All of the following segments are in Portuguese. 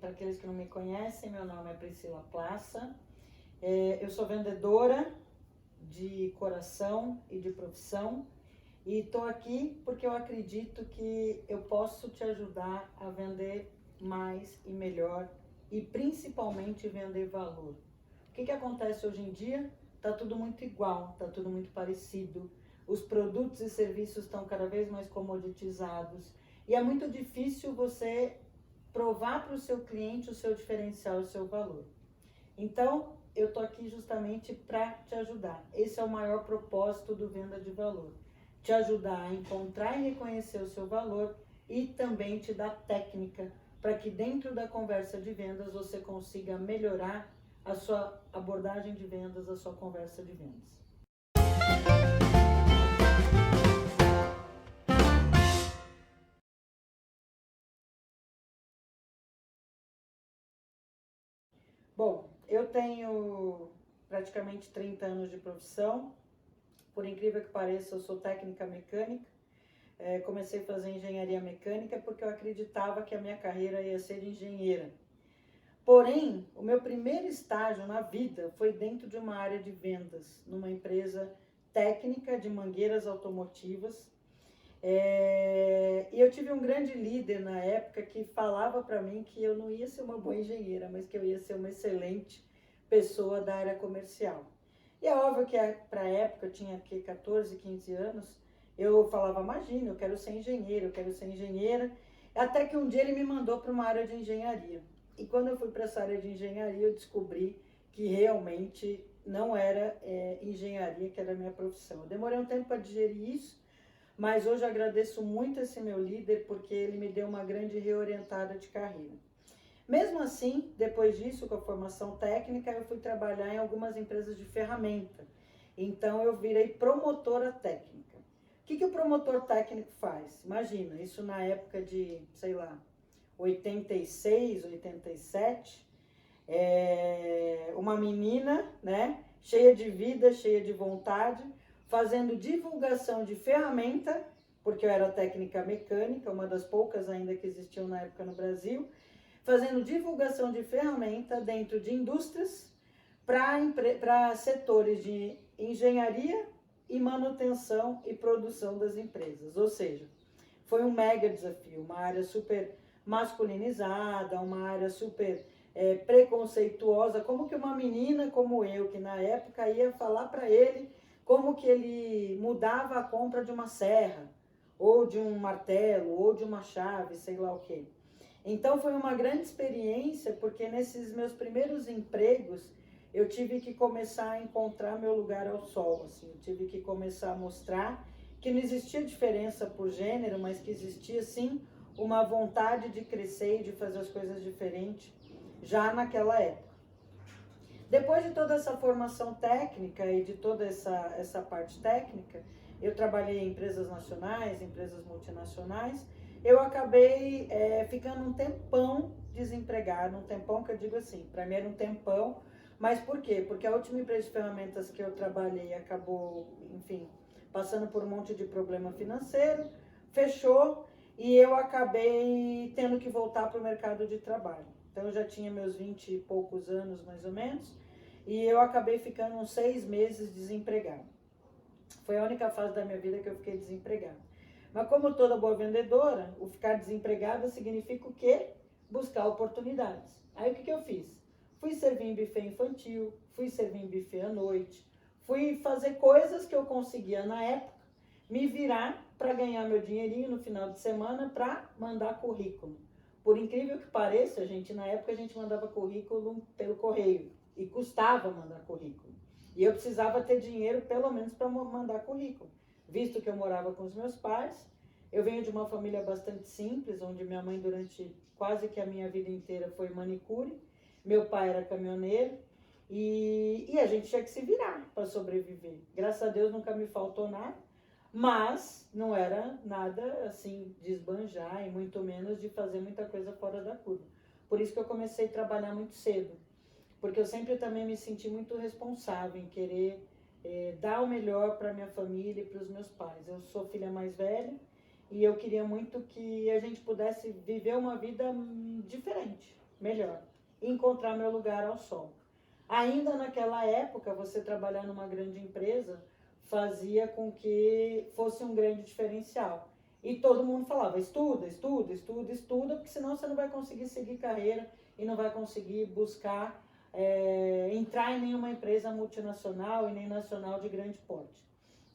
para aqueles que não me conhecem, meu nome é Priscila Plaça. Eu sou vendedora de coração e de profissão e estou aqui porque eu acredito que eu posso te ajudar a vender mais e melhor e principalmente vender valor. O que acontece hoje em dia? Está tudo muito igual, está tudo muito parecido. Os produtos e serviços estão cada vez mais comoditizados e é muito difícil você provar para o seu cliente o seu diferencial, o seu valor. Então, eu estou aqui justamente para te ajudar. Esse é o maior propósito do Venda de Valor. Te ajudar a encontrar e reconhecer o seu valor e também te dar técnica para que dentro da conversa de vendas você consiga melhorar a sua abordagem de vendas, a sua conversa de vendas. Bom, eu tenho praticamente 30 anos de profissão. Por incrível que pareça, eu sou técnica mecânica. Comecei a fazer engenharia mecânica porque eu acreditava que a minha carreira ia ser engenheira. Porém, o meu primeiro estágio na vida foi dentro de uma área de vendas, numa empresa técnica de mangueiras automotivas. E eu tive um grande líder na época que falava para mim que eu não ia ser uma boa engenheira, mas que eu ia ser uma excelente pessoa da área comercial. E é óbvio que para a época, eu tinha 14, 15 anos, eu falava, imagina, eu quero ser engenheiro, eu quero ser engenheira. Até que um dia ele me mandou para uma área de engenharia. E quando eu fui para essa área de engenharia, eu descobri que realmente não era engenharia que era a minha profissão. Eu demorei um tempo para digerir isso, mas hoje eu agradeço muito esse meu líder porque ele me deu uma grande reorientada de carreira. Mesmo assim, depois disso, com a formação técnica, eu fui trabalhar em algumas empresas de ferramenta. Então, eu virei promotora técnica. O que o promotor técnico faz? Imagina, isso na época de, sei lá, 86, 87, uma menina, né, cheia de vida, cheia de vontade, fazendo divulgação de ferramenta, porque eu era técnica mecânica, uma das poucas ainda que existiam na época no Brasil, fazendo divulgação de ferramenta dentro de indústrias para setores de engenharia e manutenção e produção das empresas. Ou seja, foi um mega desafio, uma área super masculinizada, uma área super preconceituosa. Como que uma menina como eu, que na época ia falar para ele como que ele mudava a compra de uma serra, ou de um martelo, ou de uma chave, sei lá o quê. Então foi uma grande experiência, porque nesses meus primeiros empregos, eu tive que começar a encontrar meu lugar ao sol, assim. Eu tive que começar a mostrar que não existia diferença por gênero, mas que existia sim uma vontade de crescer e de fazer as coisas diferentes, já naquela época. Depois de toda essa formação técnica e de toda essa parte técnica, eu trabalhei em empresas nacionais, empresas multinacionais, eu acabei ficando um tempão desempregado, um tempão que eu digo assim, para mim era um tempão, mas por quê? Porque a última empresa de ferramentas que eu trabalhei acabou, enfim, passando por um monte de problema financeiro, fechou e eu acabei tendo que voltar para o mercado de trabalho. Então eu já tinha meus 20 e poucos anos mais ou menos, e eu acabei ficando uns 6 meses desempregado. Foi a única fase da minha vida que eu fiquei desempregada. Mas como toda boa vendedora, o ficar desempregada significa o quê? Buscar oportunidades. Aí o que eu fiz? Fui servir em buffet infantil, fui servir em buffet à noite, fui fazer coisas que eu conseguia na época, me virar para ganhar meu dinheirinho no final de semana para mandar currículo. Por incrível que pareça, na época a gente mandava currículo pelo correio e custava mandar currículo. E eu precisava ter dinheiro pelo menos para mandar currículo. Visto que eu morava com os meus pais, eu venho de uma família bastante simples, onde minha mãe durante quase que a minha vida inteira foi manicure, meu pai era caminhoneiro e a gente tinha que se virar para sobreviver. Graças a Deus nunca me faltou nada, mas não era nada assim de esbanjar e muito menos de fazer muita coisa fora da curva. Por isso que eu comecei a trabalhar muito cedo, porque eu sempre também me senti muito responsável em querer dar o melhor para minha família e para os meus pais. Eu sou filha mais velha e eu queria muito que a gente pudesse viver uma vida diferente. melhor. E encontrar meu lugar ao sol. Ainda naquela época, você trabalhar numa grande empresa fazia com que fosse um grande diferencial. E todo mundo falava, estuda, estuda, estuda, estuda, porque senão você não vai conseguir seguir carreira e não vai conseguir buscar entrar em nenhuma empresa multinacional e nem nacional de grande porte.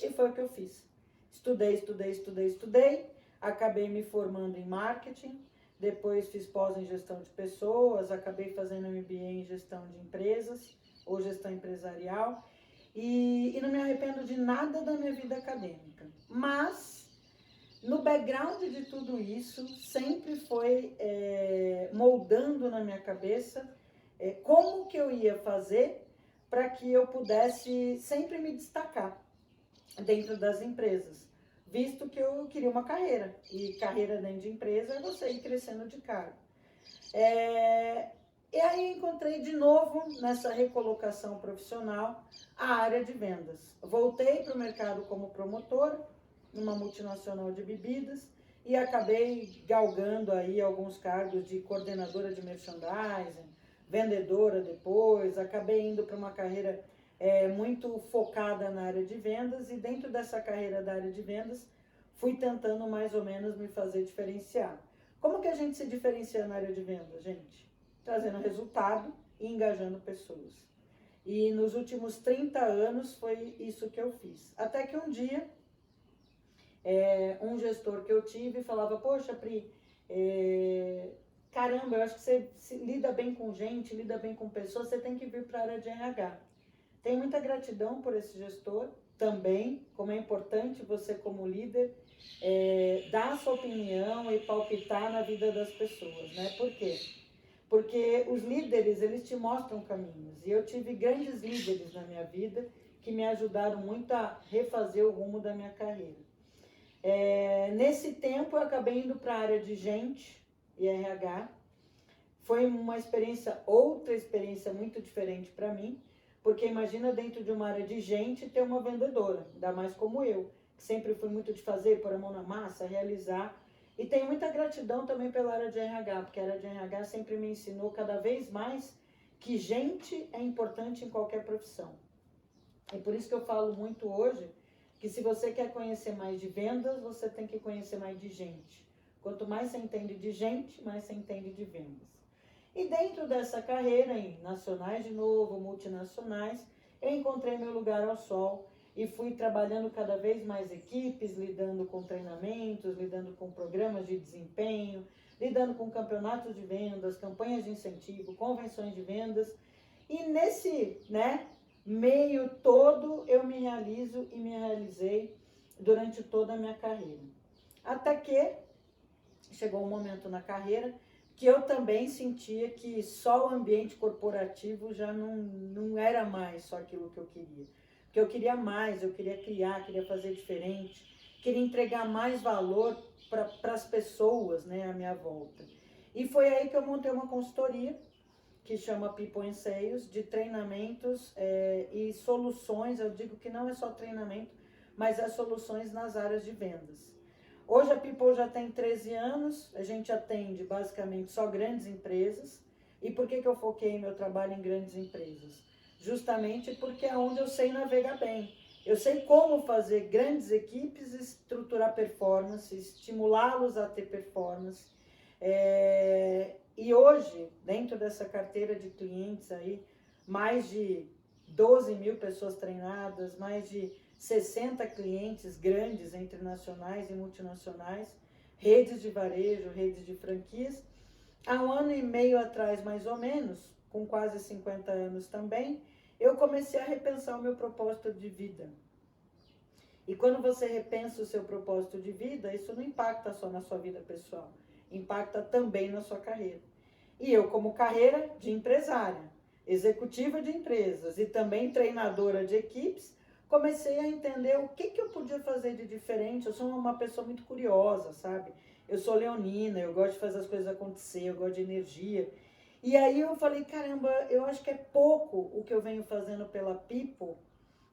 E foi o que eu fiz. Estudei, estudei, estudei, estudei, acabei me formando em marketing, depois fiz pós em gestão de pessoas, acabei fazendo MBA em gestão de empresas, ou gestão empresarial, e não me arrependo de nada da minha vida acadêmica. Mas, no background de tudo isso, sempre foi moldando na minha cabeça como que eu ia fazer para que eu pudesse sempre me destacar dentro das empresas, visto que eu queria uma carreira, e carreira dentro de empresa é você ir crescendo de cargo. E aí encontrei de novo, nessa recolocação profissional, a área de vendas. Voltei para o mercado como promotora, numa multinacional de bebidas, e acabei galgando aí alguns cargos de coordenadora de merchandising, vendedora depois, acabei indo para uma carreira muito focada na área de vendas, e dentro dessa carreira da área de vendas, fui tentando mais ou menos me fazer diferenciar. Como que a gente se diferencia na área de vendas, gente? Trazendo resultado e engajando pessoas. E nos últimos 30 anos foi isso que eu fiz. Até que um dia, um gestor que eu tive falava, poxa, Pri, caramba, eu acho que você lida bem com gente, lida bem com pessoas, você tem que vir para a área de RH. Tenho muita gratidão por esse gestor também, como é importante você como líder dar a sua opinião e palpitar na vida das pessoas, né? Por quê? Porque os líderes, eles te mostram caminhos, e eu tive grandes líderes na minha vida que me ajudaram muito a refazer o rumo da minha carreira. Nesse tempo eu acabei indo para a área de gente e RH, foi uma experiência, outra experiência muito diferente para mim, porque imagina dentro de uma área de gente ter uma vendedora, ainda mais como eu, que sempre fui muito de fazer, pôr a mão na massa, realizar. E tenho muita gratidão também pela área de RH, porque a área de RH sempre me ensinou cada vez mais que gente é importante em qualquer profissão. E por isso que eu falo muito hoje, que se você quer conhecer mais de vendas, você tem que conhecer mais de gente. Quanto mais você entende de gente, mais você entende de vendas. E dentro dessa carreira, em nacionais de novo, multinacionais, eu encontrei meu lugar ao sol e fui trabalhando cada vez mais equipes, lidando com treinamentos, lidando com programas de desempenho, lidando com campeonatos de vendas, campanhas de incentivo, convenções de vendas. E nesse meio todo eu me realizo e me realizei durante toda a minha carreira. Até que chegou um momento na carreira que eu também sentia que só o ambiente corporativo já não era mais só aquilo que eu queria. Porque eu queria mais, eu queria criar, queria fazer diferente, queria entregar mais valor para as pessoas, né, à minha volta. E foi aí que eu montei uma consultoria, que chama People and Sales, de treinamentos e soluções. Eu digo que não é só treinamento, mas é soluções nas áreas de vendas. Hoje a People já tem 13 anos, a gente atende basicamente só grandes empresas. E por que eu foquei meu trabalho em grandes empresas? Justamente porque é onde eu sei navegar bem. Eu sei como fazer grandes equipes estruturar performance, estimulá-los a ter performance. E hoje, dentro dessa carteira de clientes aí, mais de 12 mil pessoas treinadas, mais de 60 clientes grandes, entre nacionais e multinacionais, redes de varejo, redes de franquias. Há 1 ano e meio atrás, mais ou menos, com quase 50 anos também, eu comecei a repensar o meu propósito de vida. E quando você repensa o seu propósito de vida, isso não impacta só na sua vida pessoal, impacta também na sua carreira. E eu, como carreira de empresária, executiva de empresas e também treinadora de equipes, comecei a entender o que eu podia fazer de diferente. Eu sou uma pessoa muito curiosa, sabe? Eu sou leonina, eu gosto de fazer as coisas acontecer, eu gosto de energia. E aí eu falei, caramba, eu acho que é pouco o que eu venho fazendo pela People,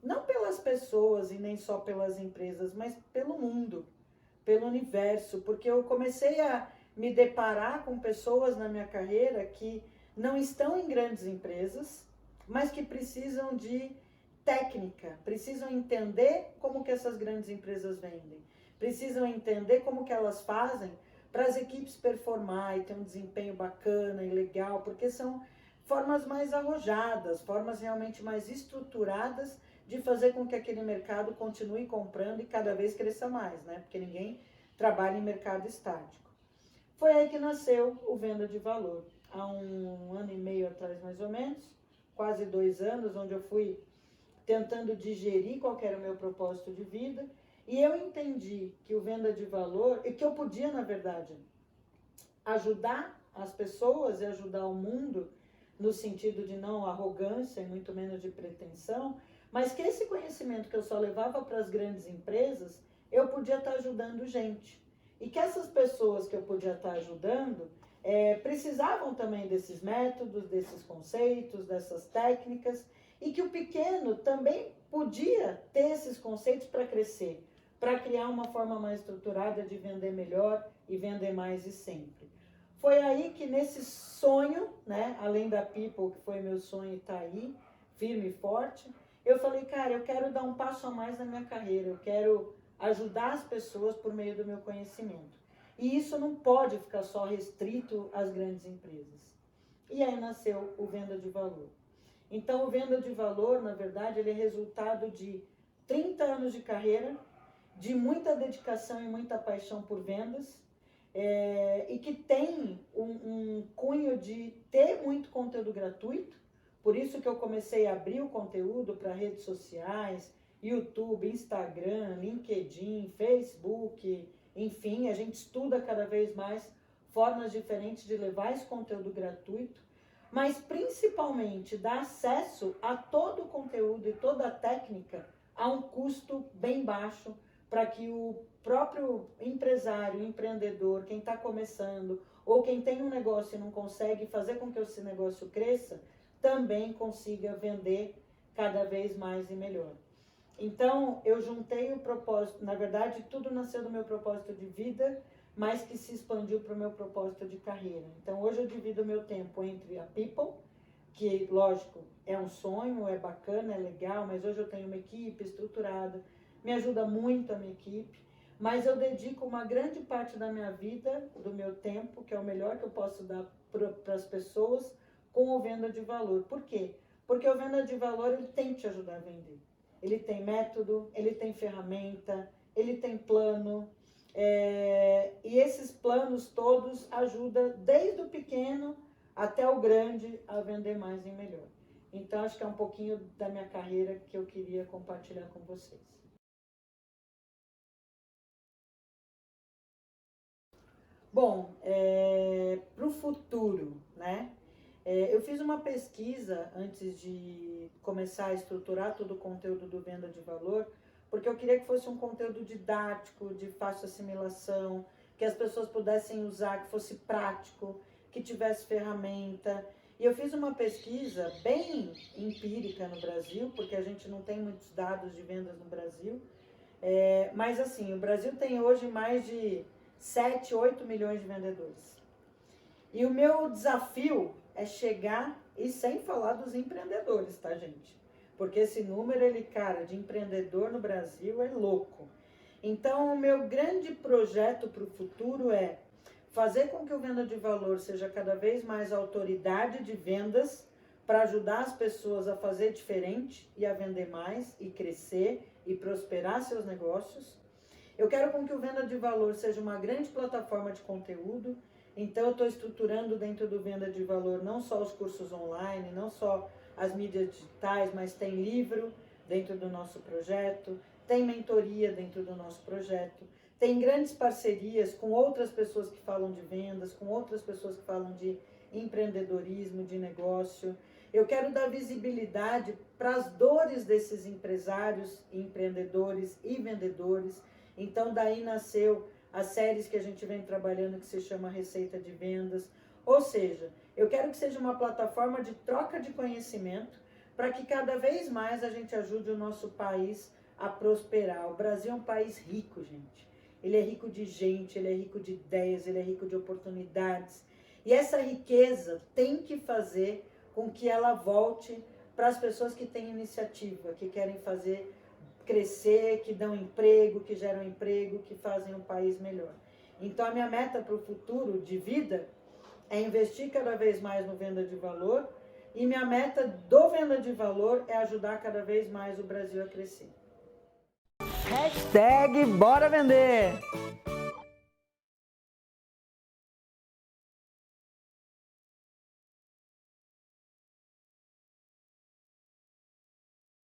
não pelas pessoas e nem só pelas empresas, mas pelo mundo, pelo universo, porque eu comecei a me deparar com pessoas na minha carreira que não estão em grandes empresas, mas que precisam de técnica, precisam entender como que essas grandes empresas vendem, precisam entender como que elas fazem para as equipes performar e ter um desempenho bacana e legal, porque são formas mais arrojadas, formas realmente mais estruturadas de fazer com que aquele mercado continue comprando e cada vez cresça mais, né? Porque ninguém trabalha em mercado estático. Foi aí que nasceu o Venda de Valor, há 1 ano e meio atrás mais ou menos, quase 2 anos, onde eu fui tentando digerir qual era o meu propósito de vida, e eu entendi que o Venda de Valor, e que eu podia, na verdade, ajudar as pessoas e ajudar o mundo, no sentido de não arrogância e muito menos de pretensão, mas que esse conhecimento que eu só levava para as grandes empresas, eu podia estar ajudando gente. E que essas pessoas que eu podia estar ajudando precisavam também desses métodos, desses conceitos, dessas técnicas, e que o pequeno também podia ter esses conceitos para crescer, para criar uma forma mais estruturada de vender melhor e vender mais e sempre. Foi aí que nesse sonho, né, além da People, que foi meu sonho e está aí, firme e forte, eu falei, cara, eu quero dar um passo a mais na minha carreira, eu quero ajudar as pessoas por meio do meu conhecimento. E isso não pode ficar só restrito às grandes empresas. E aí nasceu o Venda de Valor. Então, o Venda de Valor, na verdade, ele é resultado de 30 anos de carreira, de muita dedicação e muita paixão por vendas, e que tem um cunho de ter muito conteúdo gratuito. Por isso que eu comecei a abrir o conteúdo para redes sociais, YouTube, Instagram, LinkedIn, Facebook, enfim, a gente estuda cada vez mais formas diferentes de levar esse conteúdo gratuito, mas principalmente dar acesso a todo o conteúdo e toda a técnica a um custo bem baixo, para que o próprio empresário, empreendedor, quem está começando, ou quem tem um negócio e não consegue fazer com que esse negócio cresça, também consiga vender cada vez mais e melhor. Então, eu juntei o propósito, na verdade, tudo nasceu do meu propósito de vida, mas que se expandiu para o meu propósito de carreira. Então, hoje eu divido o meu tempo entre a People, que, lógico, é um sonho, é bacana, é legal, mas hoje eu tenho uma equipe estruturada, me ajuda muito a minha equipe, mas eu dedico uma grande parte da minha vida, do meu tempo, que é o melhor que eu posso dar para as pessoas, com o Venda de Valor. Por quê? Porque o Venda de Valor, ele tem que te ajudar a vender. Ele tem método, ele tem ferramenta, ele tem plano, e esses planos todos ajudam desde o pequeno até o grande a vender mais e melhor. Então, acho que é um pouquinho da minha carreira que eu queria compartilhar com vocês. Bom, para o futuro, né? Eu fiz uma pesquisa antes de começar a estruturar todo o conteúdo do Venda de Valor, porque eu queria que fosse um conteúdo didático, de fácil assimilação, que as pessoas pudessem usar, que fosse prático, que tivesse ferramenta. E eu fiz uma pesquisa bem empírica no Brasil, porque a gente não tem muitos dados de vendas no Brasil, mas assim, o Brasil tem hoje mais de 7, 8 milhões de vendedores. E o meu desafio é chegar, e sem falar dos empreendedores, tá, gente? Porque esse número, cara, de empreendedor no Brasil é louco. Então, o meu grande projeto para o futuro é fazer com que o Venda de Valor seja cada vez mais autoridade de vendas para ajudar as pessoas a fazer diferente e a vender mais e crescer e prosperar seus negócios. Eu quero com que o Venda de Valor seja uma grande plataforma de conteúdo. Então, eu estou estruturando dentro do Venda de Valor não só os cursos online, não só as mídias digitais, mas tem livro dentro do nosso projeto, tem mentoria dentro do nosso projeto, tem grandes parcerias com outras pessoas que falam de vendas, com outras pessoas que falam de empreendedorismo, de negócio. Eu quero dar visibilidade para as dores desses empresários, empreendedores e vendedores. Então, daí nasceu as séries que a gente vem trabalhando, que se chama Receita de Vendas. Ou seja, eu quero que seja uma plataforma de troca de conhecimento para que cada vez mais a gente ajude o nosso país a prosperar. O Brasil é um país rico, gente. ele é rico de gente, ele é rico de ideias, ele é rico de oportunidades. E essa riqueza tem que fazer com que ela volte para as pessoas que têm iniciativa, que querem fazer crescer, que dão emprego, que geram emprego, que fazem um país melhor. Então, a minha meta para o futuro de vida é investir cada vez mais no venda de valor, e minha meta do venda de valor é ajudar cada vez mais o Brasil a crescer. Hashtag Bora Vender!